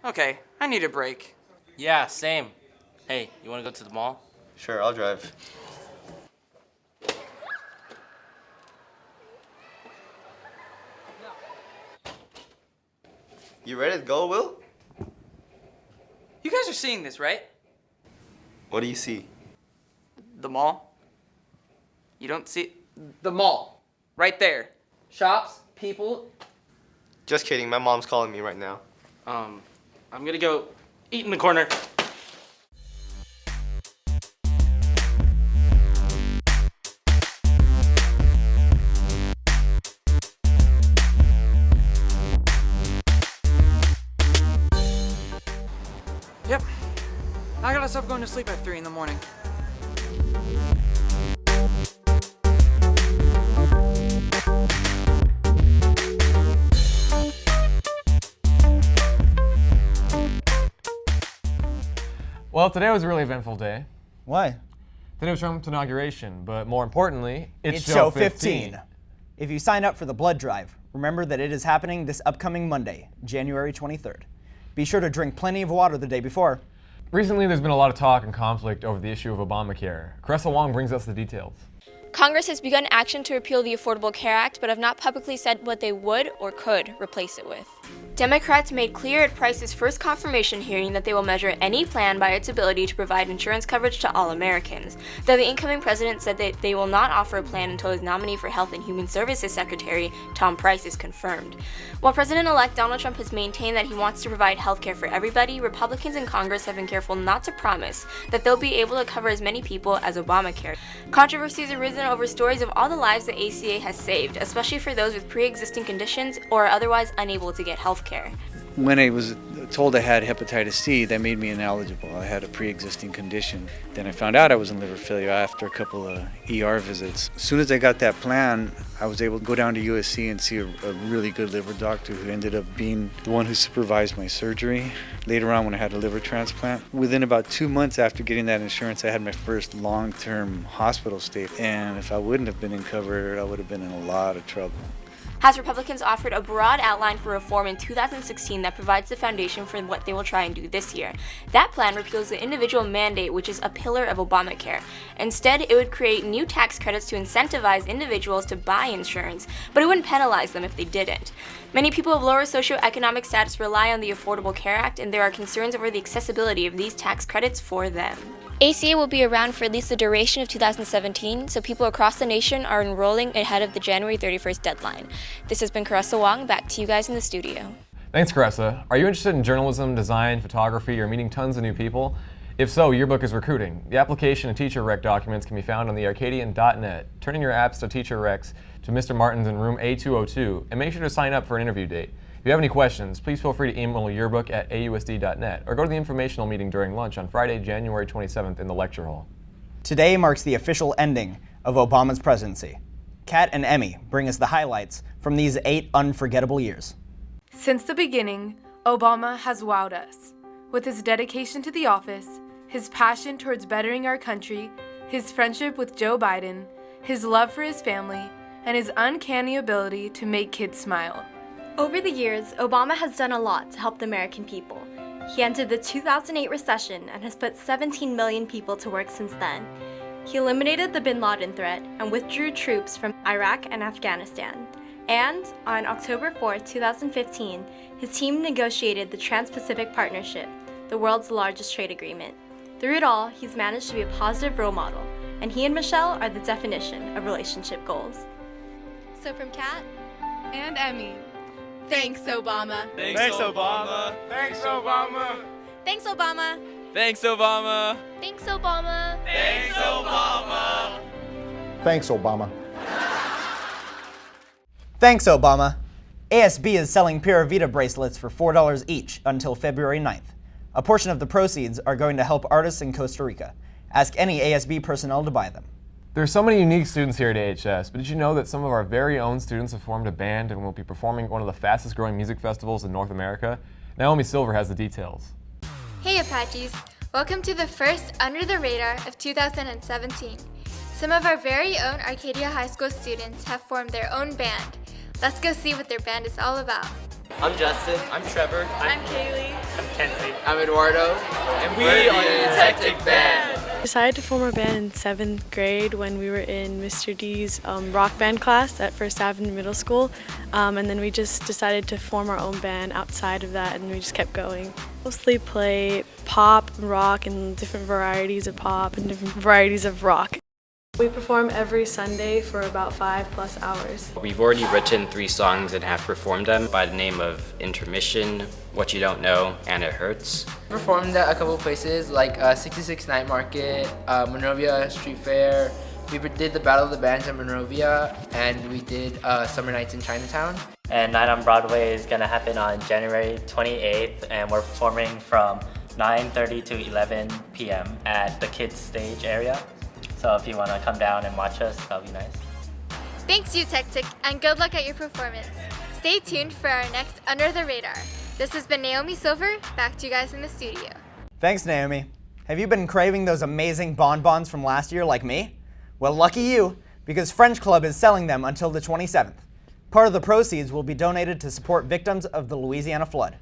Okay, I need a break. Yeah, same. Hey, you want to go to the mall? Sure, I'll drive. You ready to go, Will? You guys are seeing this, right? What do you see? The mall. You don't see the mall. Right there. Shops, people. Just kidding, my mom's calling me right now. I'm gonna go eat in the corner. Yep. I gotta stop going to sleep at 3 in the morning. Well, today was a really eventful day. Why? Today was Trump's inauguration, but more importantly, it's Show 15. If you sign up for the blood drive, remember that it is happening this upcoming Monday, January 23rd. Be sure to drink plenty of water the day before. Recently, there's been a lot of talk and conflict over the issue of Obamacare. Caressa Wong brings us the details. Congress has begun action to repeal the Affordable Care Act, but have not publicly said what they would or could replace it with. Democrats made clear at Price's first confirmation hearing that they will measure any plan by its ability to provide insurance coverage to all Americans, though the incoming president said that they will not offer a plan until his nominee for Health and Human Services Secretary, Tom Price, is confirmed. While President-elect Donald Trump has maintained that he wants to provide health care for everybody, Republicans in Congress have been careful not to promise that they'll be able to cover as many people as Obamacare. Controversy has arisen over stories of all the lives the ACA has saved, especially for those with pre-existing conditions or are otherwise unable to get health care. When I was told I had hepatitis C, that made me ineligible. I had a pre-existing condition. Then I found out I was in liver failure after a couple of ER visits. As soon as I got that plan, I was able to go down to USC and see a really good liver doctor who ended up being the one who supervised my surgery. Later on, when I had a liver transplant, within about 2 months after getting that insurance, I had my first long-term hospital stay. And if I wouldn't have been covered, I would have been in a lot of trouble. House Republicans offered a broad outline for reform in 2016 that provides the foundation for what they will try and do this year. That plan repeals the individual mandate, which is a pillar of Obamacare. Instead, it would create new tax credits to incentivize individuals to buy insurance, but it wouldn't penalize them if they didn't. Many people of lower socioeconomic status rely on the Affordable Care Act, and there are concerns over the accessibility of these tax credits for them. ACA will be around for at least the duration of 2017, so people across the nation are enrolling ahead of the January 31st deadline. This has been Caressa Wong, back to you guys in the studio. Thanks, Caressa. Are you interested in journalism, design, photography, or meeting tons of new people? If so, Yearbook is recruiting. The application and teacher rec documents can be found on the Arcadian.net. Turn in your apps to teacher recs to Mr. Martin's in room A202, and make sure to sign up for an interview date. If you have any questions, please feel free to email yearbook@ausd.net or go to the informational meeting during lunch on Friday, January 27th in the lecture hall. Today marks the official ending of Obama's presidency. Kat and Emmy bring us the highlights from these 8 unforgettable years. Since the beginning, Obama has wowed us. With his dedication to the office, his passion towards bettering our country, his friendship with Joe Biden, his love for his family, and his uncanny ability to make kids smile. Over the years, Obama has done a lot to help the American people. He ended the 2008 recession and has put 17 million people to work since then. He eliminated the bin Laden threat and withdrew troops from Iraq and Afghanistan. And on October 4, 2015, his team negotiated the Trans-Pacific Partnership, the world's largest trade agreement. Through it all, he's managed to be a positive role model, and he and Michelle are the definition of relationship goals. So from Kat And Emmy. Thanks, Obama. Thanks, Obama. Thanks, Obama. Thanks, Obama. Thanks, Obama. Thanks, Obama. Thanks, Obama. Thanks, Obama. ASB is selling Pura Vida bracelets for $4 each until February 9th. A portion of the proceeds are going to help artists in Costa Rica. Ask any ASB personnel to buy them. There are so many unique students here at AHS, but did you know that some of our very own students have formed a band and will be performing at one of the fastest growing music festivals in North America? Naomi Silver has the details. Hey Apaches! Welcome to the first Under the Radar of 2017. Some of our very own Arcadia High School students have formed their own band. Let's go see what their band is all about. I'm Justin. I'm Trevor. I'm Kaylee. I'm Kenzie. I'm Eduardo. And we are the Eutectic Band. We decided to form our band in 7th grade when we were in Mr. D's rock band class at First Avenue Middle School. And then we just decided to form our own band outside of that, and we just kept going. Mostly play pop, rock, and different varieties of pop and different varieties of rock. We perform every Sunday for about 5+ hours. We've already written 3 songs and have performed them by the name of Intermission, What You Don't Know, and It Hurts. Performed at a couple places like 66 Night Market, Monrovia Street Fair. We did the Battle of the Bands in Monrovia, and we did Summer Nights in Chinatown. And Night on Broadway is going to happen on January 28th, and we're performing from 9:30 to 11 p.m. at the kids stage area. So if you want to come down and watch us, that'll be nice. Thanks, Eutectic, and good luck at your performance. Stay tuned for our next Under the Radar. This has been Naomi Silver. Back to you guys in the studio. Thanks, Naomi. Have you been craving those amazing bonbons from last year like me? Well, lucky you, because French Club is selling them until the 27th. Part of the proceeds will be donated to support victims of the Louisiana flood.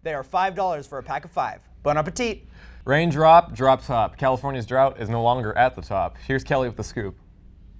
They are $5 for a pack of 5. Bon appetit! Rain drop, drop top. California's drought is no longer at the top. Here's Kelly with the scoop.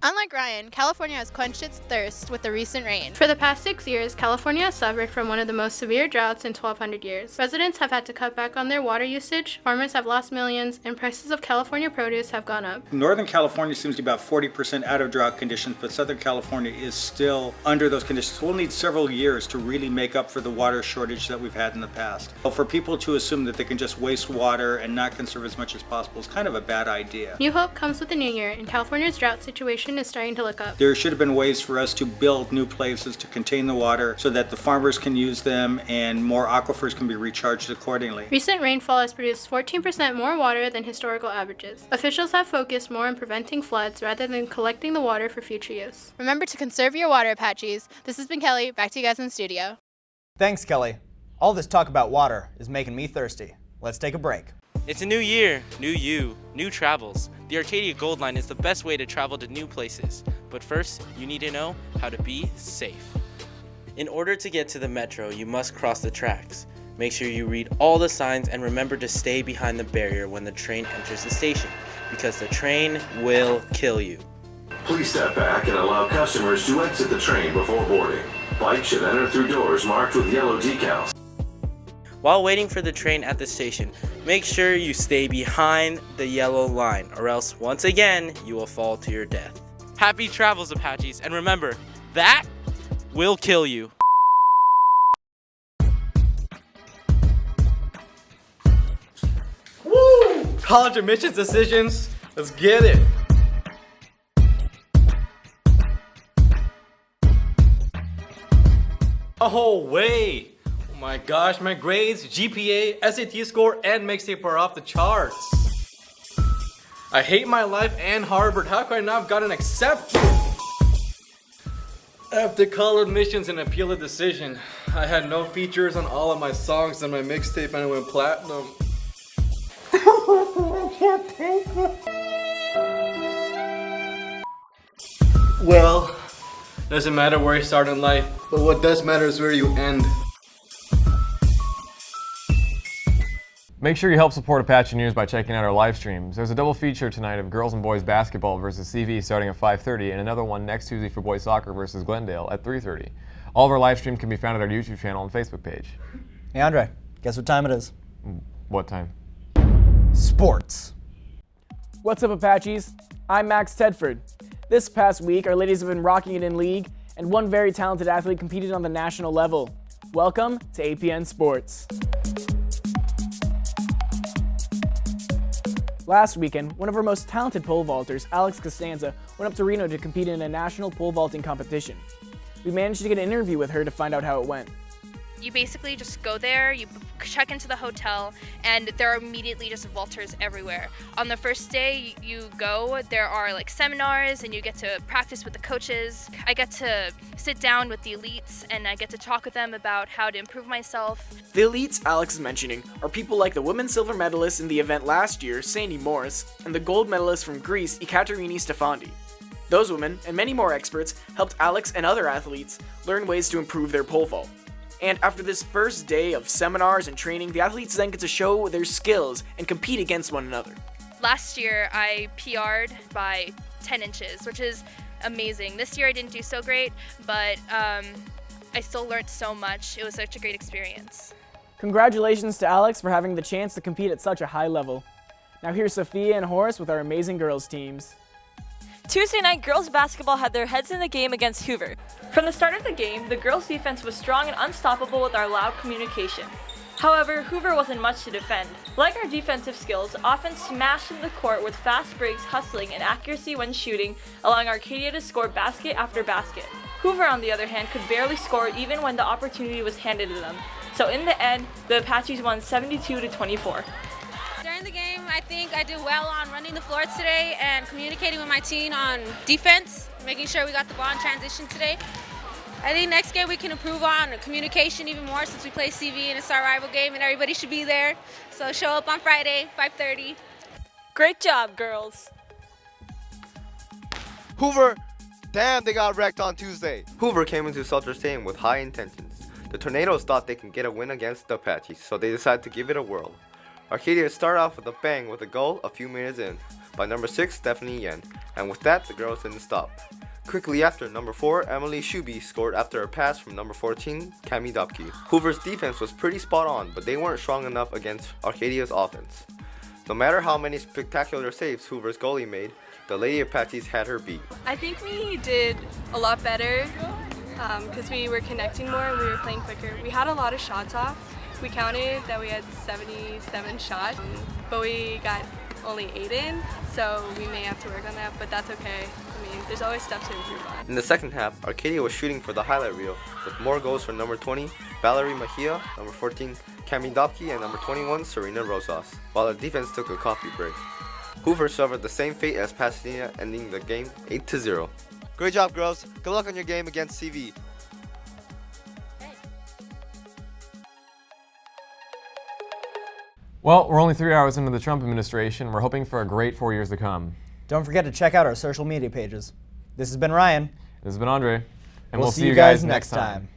Unlike Ryan, California has quenched its thirst with the recent rain. For the past 6 years, California has suffered from one of the most severe droughts in 1,200 years. Residents have had to cut back on their water usage, farmers have lost millions, and prices of California produce have gone up. Northern California seems to be about 40% out of drought conditions, but Southern California is still under those conditions. We'll need several years to really make up for the water shortage that we've had in the past. Well, for people to assume that they can just waste water and not conserve as much as possible is kind of a bad idea. New hope comes with the new year, and California's drought situation is starting to look up. There should have been ways for us to build new places to contain the water so that the farmers can use them and more aquifers can be recharged accordingly. Recent rainfall has produced 14% more water than historical averages. Officials have focused more on preventing floods rather than collecting the water for future use. Remember to conserve your water, Apaches. This has been Kelly. Back to you guys in the studio. Thanks, Kelly. All this talk about water is making me thirsty. Let's take a break. It's a new year, new you, new travels. The Arcadia Gold Line is the best way to travel to new places. But first, you need to know how to be safe. In order to get to the metro, you must cross the tracks. Make sure you read all the signs and remember to stay behind the barrier when the train enters the station, because the train will kill you. Please step back and allow customers to exit the train before boarding. Bikes should enter through doors marked with yellow decals. While waiting for the train at the station, make sure you stay behind the yellow line, or else once again, you will fall to your death. Happy travels, Apaches, and remember, that will kill you. Woo! College admissions decisions. Let's get it. Oh, way. Oh my gosh, my grades, GPA, SAT score, and mixtape are off the charts. I hate my life and Harvard. How could I not have gotten accepted? After college admissions and appeal the decision, I had no features on all of my songs on my mixtape and it went platinum. I can't take it. Well, doesn't matter where you start in life, but what does matter is where you end. Make sure you help support Apache News by checking out our live streams. There's a double feature tonight of girls and boys basketball versus CV starting at 5:30, and another one next Tuesday for boys soccer versus Glendale at 3:30. All of our live streams can be found at our YouTube channel and Facebook page. Hey Andre, guess what time it is? What time? Sports. What's up, Apaches? I'm Max Tedford. This past week, our ladies have been rocking it in league, and one very talented athlete competed on the national level. Welcome to APN Sports. Last weekend, one of our most talented pole vaulters, Alex Costanza, went up to Reno to compete in a national pole vaulting competition. We managed to get an interview with her to find out how it went. You basically just go there, you check into the hotel, and there are immediately just vaulters everywhere. On the first day you go, there are like seminars and you get to practice with the coaches. I get to sit down with the elites and I get to talk with them about how to improve myself. The elites Alex is mentioning are people like the women's silver medalist in the event last year, Sandy Morris, and the gold medalist from Greece, Ekaterini Stefandi. Those women, and many more experts, helped Alex and other athletes learn ways to improve their pole vault. And after this first day of seminars and training, the athletes then get to show their skills and compete against one another. Last year, I PR'd by 10 inches, which is amazing. This year I didn't do so great, but I still learned so much. It was such a great experience. Congratulations to Alex for having the chance to compete at such a high level. Now here's Sophia and Horace with our amazing girls teams. Tuesday night, girls basketball had their heads in the game against Hoover. From the start of the game, the girls' defense was strong and unstoppable with our loud communication. However, Hoover wasn't much to defend. Like our defensive skills, offense smashed into the court with fast breaks, hustling, and accuracy when shooting, allowing Arcadia to score basket after basket. Hoover, on the other hand, could barely score even when the opportunity was handed to them. So in the end, the Apaches won 72-24. During the game, I think I did well on running the floor today and communicating with my team on defense, making sure we got the ball in transition today. I think next game we can improve on communication even more since we play CV and it's our rival game and everybody should be there. So show up on Friday, 5:30. Great job, girls. Hoover, damn, they got wrecked on Tuesday. Hoover came into Salter Stadium with high intentions. The Tornadoes thought they can get a win against the Apaches, so they decided to give it a whirl. Arcadia started off with a bang with a goal a few minutes in by number 6 Stephanie Yen, and with that the girls didn't stop. Quickly after, number 4 Emily Shuby scored after a pass from number 14 Cami Dupke. Hoover's defense was pretty spot on, but they weren't strong enough against Arcadia's offense. No matter how many spectacular saves Hoover's goalie made, the Lady Apaches had her beat. I think we did a lot better because we were connecting more and we were playing quicker. We had a lot of shots off. We counted that we had 77 shots, but we got only 8 in, so we may have to work on that, but that's okay. I mean, there's always stuff to improve on. In the second half, Arcadia was shooting for the highlight reel, with more goals from number 20 Valerie Mejia, number 14 Cami Dopke, and number 21 Serena Rosas, while the defense took a coffee break. Hoover suffered the same fate as Pasadena, ending the game 8-0. Great job, girls. Good luck on your game against CV. Well, we're only 3 hours into the Trump administration. We're hoping for a great 4 years to come. Don't forget to check out our social media pages. This has been Ryan. This has been Andre. And we'll see you guys next time.